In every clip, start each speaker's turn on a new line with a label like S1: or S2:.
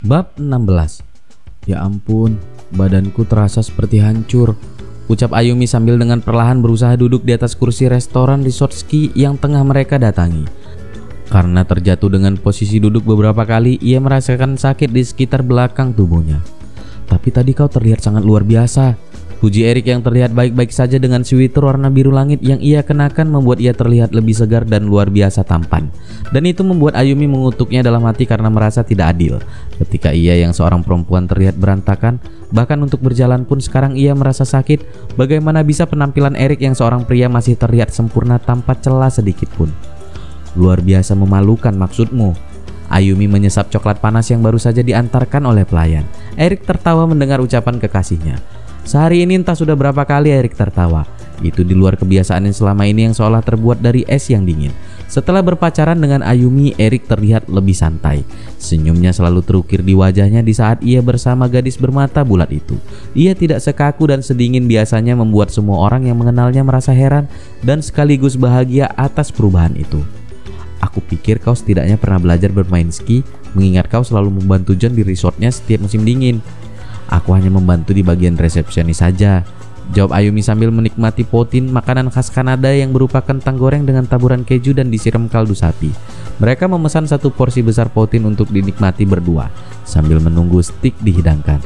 S1: Bab 16. Ya ampun, badanku terasa seperti hancur, ucap Ayumi sambil dengan perlahan berusaha duduk di atas kursi restoran resort ski yang tengah mereka datangi. Karena terjatuh dengan posisi duduk beberapa kali, ia merasakan sakit di sekitar belakang tubuhnya. Tapi tadi kau terlihat sangat luar biasa, puji Erik yang terlihat baik-baik saja dengan sweater warna biru langit yang ia kenakan membuat ia terlihat lebih segar dan luar biasa tampan. Dan itu membuat Ayumi mengutuknya dalam hati karena merasa tidak adil. Ketika ia yang seorang perempuan terlihat berantakan, bahkan untuk berjalan pun sekarang ia merasa sakit. Bagaimana bisa penampilan Erik yang seorang pria masih terlihat sempurna tanpa celah sedikit pun? Luar biasa memalukan maksudmu. Ayumi menyesap coklat panas yang baru saja diantarkan oleh pelayan. Erik tertawa mendengar ucapan kekasihnya. Sehari ini entah sudah berapa kali Erik tertawa. Itu di luar kebiasaan yang selama ini yang seolah terbuat dari es yang dingin. Setelah berpacaran dengan Ayumi, Erik terlihat lebih santai. Senyumnya selalu terukir di wajahnya di saat ia bersama gadis bermata bulat itu. Ia tidak sekaku dan sedingin biasanya membuat semua orang yang mengenalnya merasa heran dan sekaligus bahagia atas perubahan itu. Aku pikir kau setidaknya pernah belajar bermain ski, mengingat kau selalu membantu John di resortnya setiap musim dingin. Aku hanya membantu di bagian resepsionis saja, jawab Ayumi sambil menikmati poutine, makanan khas Kanada yang berupa kentang goreng dengan taburan keju dan disiram kaldu sapi. Mereka memesan satu porsi besar poutine untuk dinikmati berdua, sambil menunggu steak dihidangkan.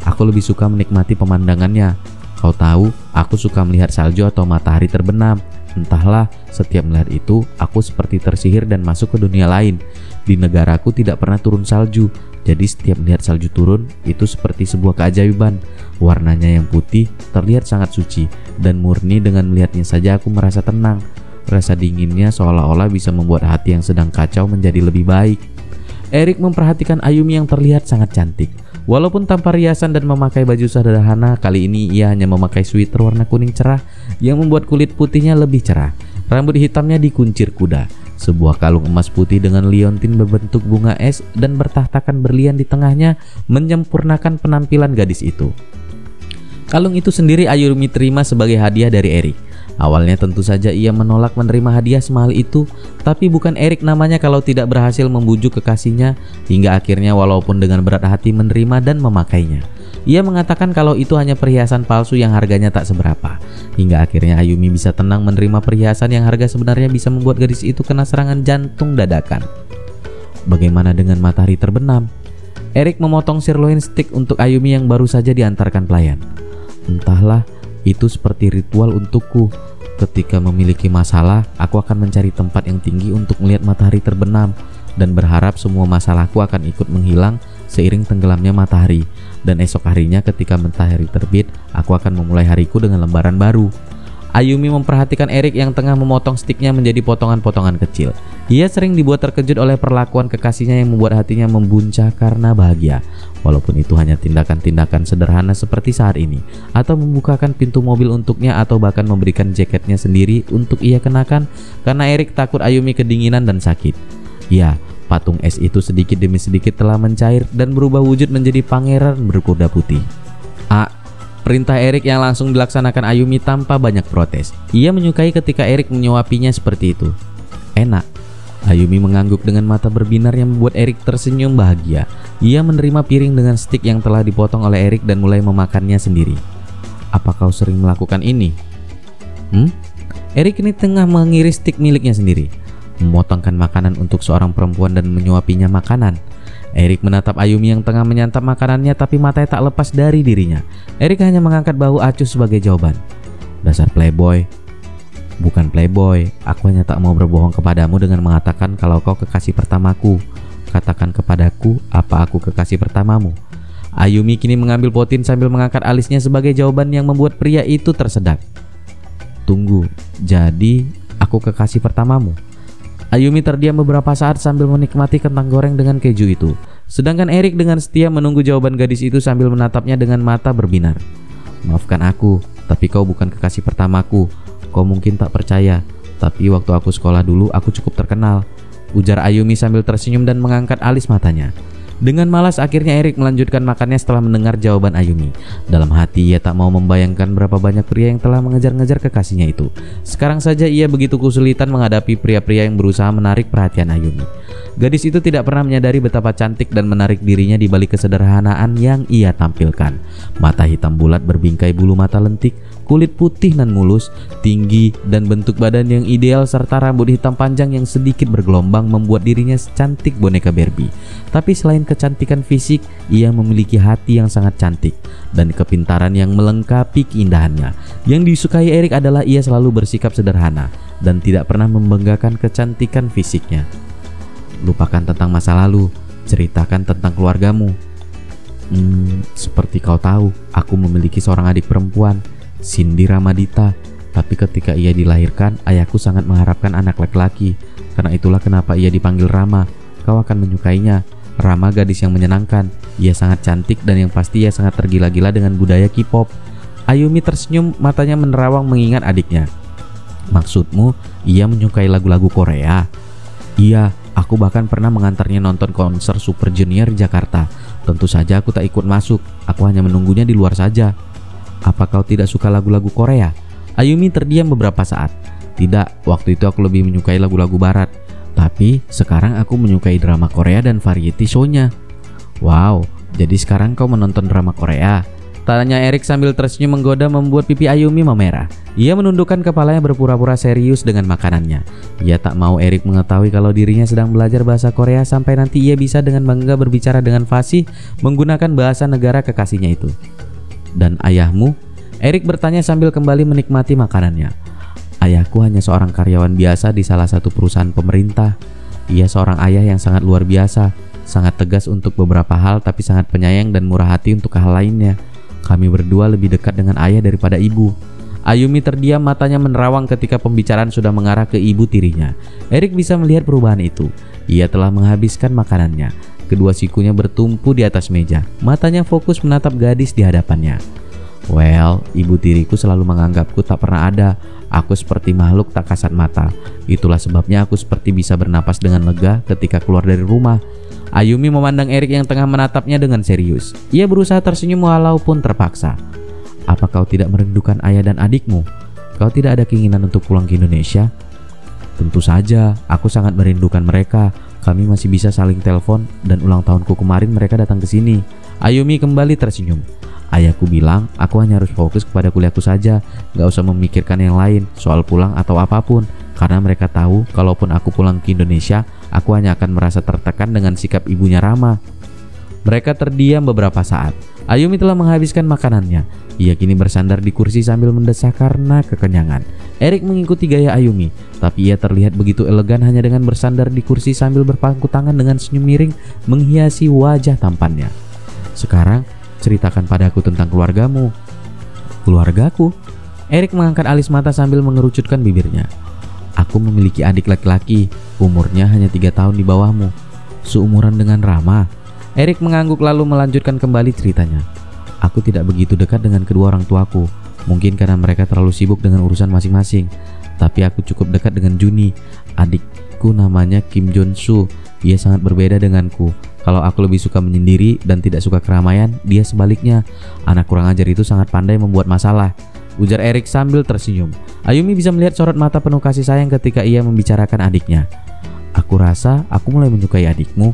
S1: Aku lebih suka menikmati pemandangannya. Kau tahu, aku suka melihat salju atau matahari terbenam. Entahlah, setiap melihat itu, aku seperti tersihir dan masuk ke dunia lain. Di negaraku tidak pernah turun salju. Jadi setiap melihat salju turun, itu seperti sebuah keajaiban. Warnanya yang putih, terlihat sangat suci, dan murni. Dengan melihatnya saja aku merasa tenang. Rasa dinginnya seolah-olah bisa membuat hati yang sedang kacau menjadi lebih baik. Erik memperhatikan Ayumi yang terlihat sangat cantik. Walaupun tanpa riasan dan memakai baju sederhana, kali ini ia hanya memakai sweater warna kuning cerah yang membuat kulit putihnya lebih cerah. Rambut hitamnya dikuncir kuda. Sebuah kalung emas putih dengan liontin berbentuk bunga es dan bertahtakan berlian di tengahnya menyempurnakan penampilan gadis itu. Kalung itu sendiri Ayumi terima sebagai hadiah dari Erik. Awalnya tentu saja ia menolak menerima hadiah semahal itu, tapi bukan Erik namanya kalau tidak berhasil membujuk kekasihnya, hingga akhirnya walaupun dengan berat hati menerima dan memakainya. Ia mengatakan kalau itu hanya perhiasan palsu yang harganya tak seberapa. Hingga akhirnya Ayumi bisa tenang menerima perhiasan yang harga sebenarnya bisa membuat gadis itu kena serangan jantung dadakan. Bagaimana dengan matahari terbenam? Erik memotong sirloin steak untuk Ayumi yang baru saja diantarkan pelayan. Entahlah, itu seperti ritual untukku. Ketika memiliki masalah, aku akan mencari tempat yang tinggi untuk melihat matahari terbenam dan berharap semua masalahku akan ikut menghilang seiring tenggelamnya matahari. Dan esok harinya ketika matahari terbit, aku akan memulai hariku dengan lembaran baru. Ayumi memperhatikan Erik yang tengah memotong stiknya menjadi potongan-potongan kecil. Ia sering dibuat terkejut oleh perlakuan kekasihnya yang membuat hatinya membuncah karena bahagia. Walaupun itu hanya tindakan-tindakan sederhana seperti saat ini, atau membukakan pintu mobil untuknya, atau bahkan memberikan jaketnya sendiri untuk ia kenakan, karena Erik takut Ayumi kedinginan dan sakit. Ya, patung es itu sedikit demi sedikit telah mencair dan berubah wujud menjadi pangeran berkuda putih. Perintah Erik yang langsung dilaksanakan Ayumi tanpa banyak protes. Ia menyukai ketika Erik menyuapinya seperti itu. Enak. Ayumi mengangguk dengan mata berbinar yang membuat Erik tersenyum bahagia. Ia menerima piring dengan stik yang telah dipotong oleh Erik dan mulai memakannya sendiri. Apa kau sering melakukan ini? Erik ini tengah mengiris stik miliknya sendiri, memotongkan makanan untuk seorang perempuan dan menyuapinya makanan. Erik menatap Ayumi yang tengah menyantap makanannya, tapi matanya tak lepas dari dirinya. Erik hanya mengangkat bahu acuh sebagai jawaban. Dasar playboy. Bukan playboy, aku hanya tak mau berbohong kepadamu dengan mengatakan kalau kau kekasih pertamaku. Katakan kepadaku, apa aku kekasih pertamamu? Ayumi kini mengambil poutine sambil mengangkat alisnya sebagai jawaban yang membuat pria itu tersedak. Tunggu, jadi aku kekasih pertamamu? Ayumi terdiam beberapa saat sambil menikmati kentang goreng dengan keju itu. Sedangkan Erik dengan setia menunggu jawaban gadis itu sambil menatapnya dengan mata berbinar. Maafkan aku, tapi kau bukan kekasih pertamaku. Kau mungkin tak percaya, tapi waktu aku sekolah dulu aku cukup terkenal, ujar Ayumi sambil tersenyum dan mengangkat alis matanya. Dengan malas akhirnya Erik melanjutkan makannya setelah mendengar jawaban Ayumi. Dalam hati ia tak mau membayangkan berapa banyak pria yang telah mengejar-ngejar kekasihnya itu. Sekarang saja ia begitu kesulitan menghadapi pria-pria yang berusaha menarik perhatian Ayumi. Gadis itu tidak pernah menyadari betapa cantik dan menarik dirinya di balik kesederhanaan yang ia tampilkan. Mata hitam bulat berbingkai bulu mata lentik, kulit putih nan mulus, tinggi dan bentuk badan yang ideal serta rambut hitam panjang yang sedikit bergelombang membuat dirinya secantik boneka Barbie. Tapi selain kecantikan fisik, ia memiliki hati yang sangat cantik dan kepintaran yang melengkapi keindahannya. Yang disukai Erik adalah ia selalu bersikap sederhana dan tidak pernah membanggakan kecantikan fisiknya. Lupakan tentang masa lalu, ceritakan tentang keluargamu. Seperti kau tahu, aku memiliki seorang adik perempuan, Cindy Ramadita. Tapi ketika ia dilahirkan, ayahku sangat mengharapkan anak laki-laki. Karena itulah kenapa ia dipanggil Rama. Kau akan menyukainya. Rama gadis yang menyenangkan. Ia sangat cantik dan yang pasti ia sangat tergila-gila dengan budaya K-pop. Ayumi tersenyum, matanya menerawang mengingat adiknya. Maksudmu, ia menyukai lagu-lagu Korea? Iya, aku bahkan pernah mengantarnya nonton konser Super Junior di Jakarta. Tentu saja aku tak ikut masuk, aku hanya menunggunya di luar saja. Apa kau tidak suka lagu-lagu Korea? Ayumi terdiam beberapa saat. Tidak, waktu itu aku lebih menyukai lagu-lagu barat. Tapi sekarang aku menyukai drama Korea dan variety show-nya. Wow, jadi sekarang kau menonton drama Korea? Tanya Erik sambil tersenyum menggoda membuat pipi Ayumi memerah. Ia menundukkan kepalanya berpura-pura serius dengan makanannya. Ia tak mau Erik mengetahui kalau dirinya sedang belajar bahasa Korea sampai nanti ia bisa dengan bangga berbicara dengan fasih menggunakan bahasa negara kekasihnya itu. Dan ayahmu? Erik bertanya sambil kembali menikmati makanannya. Ayahku hanya seorang karyawan biasa di salah satu perusahaan pemerintah. Ia seorang ayah yang sangat luar biasa, sangat tegas untuk beberapa hal tapi sangat penyayang dan murah hati untuk hal lainnya. Kami berdua lebih dekat dengan ayah daripada ibu. Ayumi terdiam, matanya menerawang ketika pembicaraan sudah mengarah ke ibu tirinya. Erik bisa melihat perubahan itu. Ia telah menghabiskan makanannya. Kedua sikunya bertumpu di atas meja. Matanya fokus menatap gadis di hadapannya. Well, ibu tiriku selalu menganggapku tak pernah ada. Aku seperti makhluk tak kasat mata. Itulah sebabnya aku seperti bisa bernapas dengan lega ketika keluar dari rumah. Ayumi memandang Erik yang tengah menatapnya dengan serius. Ia berusaha tersenyum walaupun terpaksa. Apa kau tidak merindukan ayah dan adikmu? Kau tidak ada keinginan untuk pulang ke Indonesia? Tentu saja, aku sangat merindukan mereka. Kami masih bisa saling telepon dan ulang tahunku kemarin mereka datang ke sini. Ayumi kembali tersenyum. Ayahku bilang aku hanya harus fokus kepada kuliahku saja, gak usah memikirkan yang lain soal pulang atau apapun. Karena mereka tahu kalaupun aku pulang ke Indonesia, aku hanya akan merasa tertekan dengan sikap ibunya Rama. Mereka terdiam beberapa saat. Ayumi telah menghabiskan makanannya. Ia kini bersandar di kursi sambil mendesah karena kekenyangan. Erik mengikuti gaya Ayumi, tapi ia terlihat begitu elegan hanya dengan bersandar di kursi sambil berpangku tangan dengan senyum miring menghiasi wajah tampannya. Sekarang, ceritakan padaku tentang keluargamu. Keluargaku? Erik mengangkat alis mata sambil mengerucutkan bibirnya. Aku memiliki adik laki-laki, umurnya hanya 3 tahun di bawahmu. Seumuran dengan Rama. Erik mengangguk lalu melanjutkan kembali ceritanya. Aku tidak begitu dekat dengan kedua orang tuaku. Mungkin karena mereka terlalu sibuk dengan urusan masing-masing. Tapi aku cukup dekat dengan Juni. Adikku namanya Kim Jong-soo. Dia sangat berbeda denganku. Kalau aku lebih suka menyendiri dan tidak suka keramaian, dia sebaliknya. Anak kurang ajar itu sangat pandai membuat masalah, ujar Erik sambil tersenyum. Ayumi bisa melihat sorot mata penuh kasih sayang ketika ia membicarakan adiknya. Aku rasa aku mulai menyukai adikmu.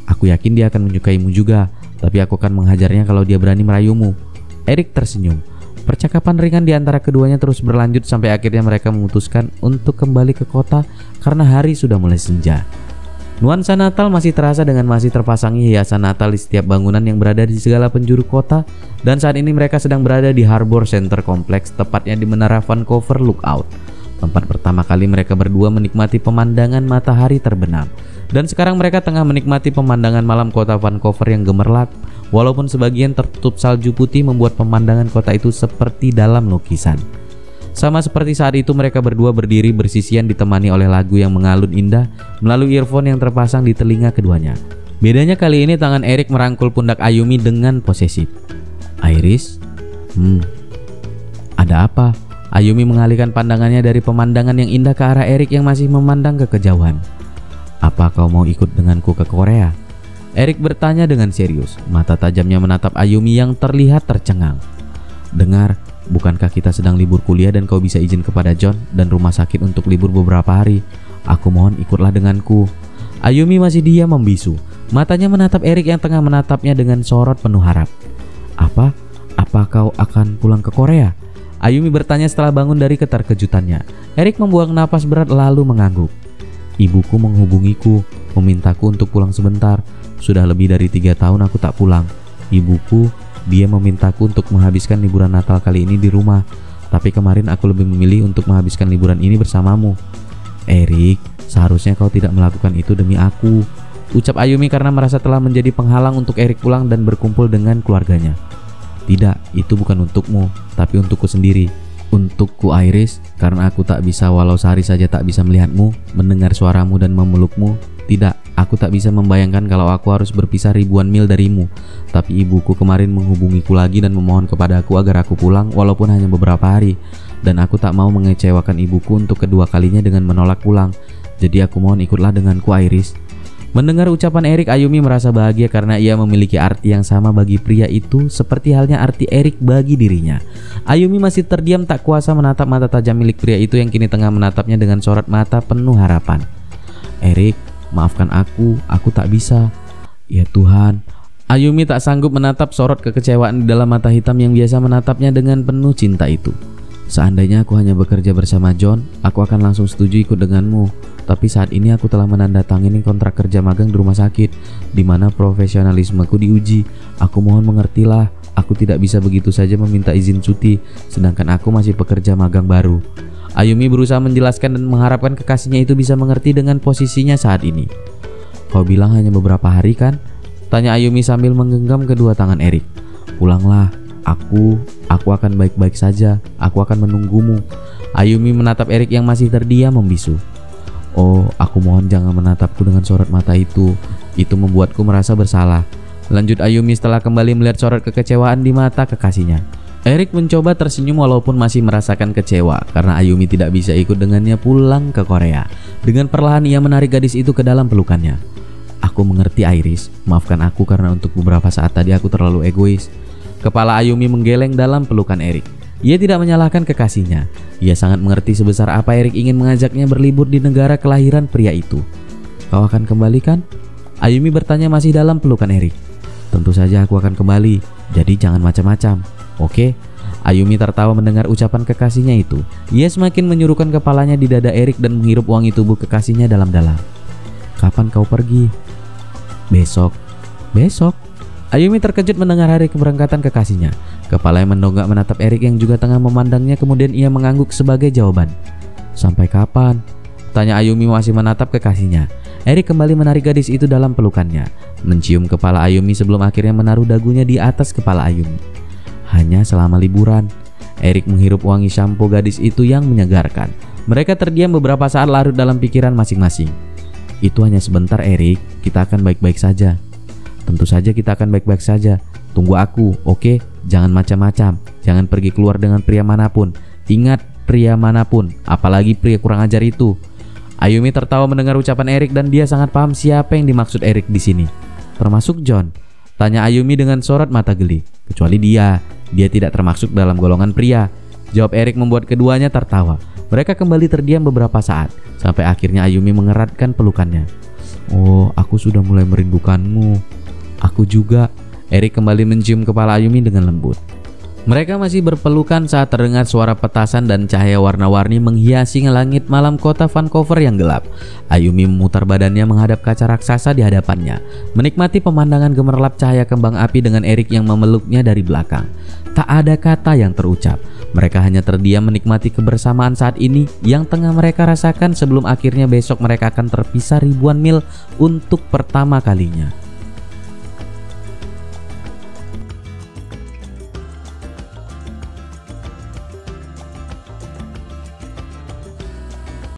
S1: Aku yakin dia akan menyukaimu juga, tapi aku akan menghajarnya kalau dia berani merayumu. Erik tersenyum. Percakapan ringan di antara keduanya terus berlanjut sampai akhirnya mereka memutuskan untuk kembali ke kota karena hari sudah mulai senja. Nuansa Natal masih terasa dengan masih terpasangnya hiasan Natal di setiap bangunan yang berada di segala penjuru kota. Dan saat ini mereka sedang berada di Harbor Center Complex, tepatnya di Menara Vancouver Lookout. Tempat pertama kali mereka berdua menikmati pemandangan matahari terbenam. Dan sekarang mereka tengah menikmati pemandangan malam kota Vancouver yang gemerlap. Walaupun sebagian tertutup salju putih membuat pemandangan kota itu seperti dalam lukisan. Sama seperti saat itu mereka berdua berdiri bersisian ditemani oleh lagu yang mengalun indah melalui earphone yang terpasang di telinga keduanya. Bedanya kali ini tangan Erik merangkul pundak Ayumi dengan posesif. Iris? Ada apa? Ayumi mengalihkan pandangannya dari pemandangan yang indah ke arah Erik yang masih memandang ke kejauhan. Apa kau mau ikut denganku ke Korea? Erik bertanya dengan serius, mata tajamnya menatap Ayumi yang terlihat tercengang. Dengar, bukankah kita sedang libur kuliah dan kau bisa izin kepada John dan rumah sakit untuk libur beberapa hari? Aku mohon ikutlah denganku. Ayumi masih diam membisu. Matanya menatap Erik yang tengah menatapnya dengan sorot penuh harap. Apa kau akan pulang ke Korea? Ayumi bertanya setelah bangun dari keterkejutannya. Erik membuang napas berat lalu mengangguk. Ibuku menghubungiku, memintaku untuk pulang sebentar. Sudah lebih dari 3 tahun aku tak pulang. Ibuku, dia memintaku untuk menghabiskan liburan Natal kali ini di rumah. Tapi kemarin aku lebih memilih untuk menghabiskan liburan ini bersamamu. Erik, seharusnya kau tidak melakukan itu demi aku, ucap Ayumi karena merasa telah menjadi penghalang untuk Erik pulang dan berkumpul dengan keluarganya. Tidak, itu bukan untukmu, tapi untukku sendiri. Untukku Iris, karena aku tak bisa walau sehari saja tak bisa melihatmu, mendengar suaramu dan memelukmu. Tidak, aku tak bisa membayangkan kalau aku harus berpisah ribuan mil darimu. Tapi ibuku kemarin menghubungiku lagi dan memohon kepadaku agar aku pulang walaupun hanya beberapa hari. Dan aku tak mau mengecewakan ibuku untuk kedua kalinya dengan menolak pulang. Jadi aku mohon ikutlah denganku Iris. Mendengar ucapan Erik, Ayumi merasa bahagia karena ia memiliki arti yang sama bagi pria itu seperti halnya arti Erik bagi dirinya. Ayumi masih terdiam tak kuasa menatap mata tajam milik pria itu yang kini tengah menatapnya dengan sorot mata penuh harapan. Erik, maafkan aku tak bisa. Ya Tuhan. Ayumi tak sanggup menatap sorot kekecewaan di dalam mata hitam yang biasa menatapnya dengan penuh cinta itu. Seandainya aku hanya bekerja bersama John, aku akan langsung setuju ikut denganmu. Tapi saat ini aku telah menandatangani kontrak kerja magang di rumah sakit, di mana profesionalismeku diuji. Aku mohon mengertilah, aku tidak bisa begitu saja meminta izin cuti, sedangkan aku masih pekerja magang baru. Ayumi berusaha menjelaskan dan mengharapkan kekasihnya itu bisa mengerti dengan posisinya saat ini. Kau bilang hanya beberapa hari kan? Tanya Ayumi sambil menggenggam kedua tangan Erik. Pulanglah, aku akan baik-baik saja, aku akan menunggumu. Ayumi menatap Erik yang masih terdiam membisu. Oh, aku mohon jangan menatapku dengan sorot mata itu membuatku merasa bersalah. Lanjut Ayumi setelah kembali melihat sorot kekecewaan di mata kekasihnya. Erik mencoba tersenyum walaupun masih merasakan kecewa karena Ayumi tidak bisa ikut dengannya pulang ke Korea. Dengan perlahan ia menarik gadis itu ke dalam pelukannya. Aku mengerti Iris, maafkan aku karena untuk beberapa saat tadi aku terlalu egois. Kepala Ayumi menggeleng dalam pelukan Erik. Ia tidak menyalahkan kekasihnya. Ia sangat mengerti sebesar apa Erik ingin mengajaknya berlibur di negara kelahiran pria itu. Kau akan kembali kan? Ayumi bertanya masih dalam pelukan Erik. Tentu saja aku akan kembali, jadi jangan macam-macam. Oke? Ayumi tertawa mendengar ucapan kekasihnya itu. Ia semakin menyuruhkan kepalanya di dada Erik dan menghirup wangi tubuh kekasihnya dalam-dalam. Kapan kau pergi? Besok. Besok? Ayumi terkejut mendengar hari keberangkatan kekasihnya. Kepalanya mendongak menatap Erik yang juga tengah memandangnya, kemudian ia mengangguk sebagai jawaban. Sampai kapan? Tanya Ayumi masih menatap kekasihnya. Erik kembali menarik gadis itu dalam pelukannya, mencium kepala Ayumi sebelum akhirnya menaruh dagunya di atas kepala Ayumi. Hanya selama liburan. Erik menghirup wangi sampo gadis itu yang menyegarkan. Mereka terdiam beberapa saat larut dalam pikiran masing-masing. Itu hanya sebentar Erik, kita akan baik-baik saja. Tentu saja kita akan baik-baik saja. Tunggu aku, oke? Jangan macam-macam. Jangan pergi keluar dengan pria manapun. Ingat, pria manapun, apalagi pria kurang ajar itu. Ayumi tertawa mendengar ucapan Erik dan dia sangat paham siapa yang dimaksud Erik di sini. Termasuk John? Tanya Ayumi dengan sorot mata geli. Kecuali dia tidak termasuk dalam golongan pria. Jawab Erik membuat keduanya tertawa. Mereka kembali terdiam beberapa saat, sampai akhirnya Ayumi mengeratkan pelukannya. Oh, aku sudah mulai merindukanmu. Aku juga. Erik kembali mencium kepala Ayumi dengan lembut. Mereka masih berpelukan saat terdengar suara petasan dan cahaya warna-warni menghiasi langit malam kota Vancouver yang gelap. Ayumi memutar badannya menghadap kaca raksasa di hadapannya, menikmati pemandangan gemerlap cahaya kembang api dengan Erik yang memeluknya dari belakang. Tak ada kata yang terucap. Mereka hanya terdiam menikmati kebersamaan saat ini yang tengah mereka rasakan sebelum akhirnya besok mereka akan terpisah ribuan mil untuk pertama kalinya.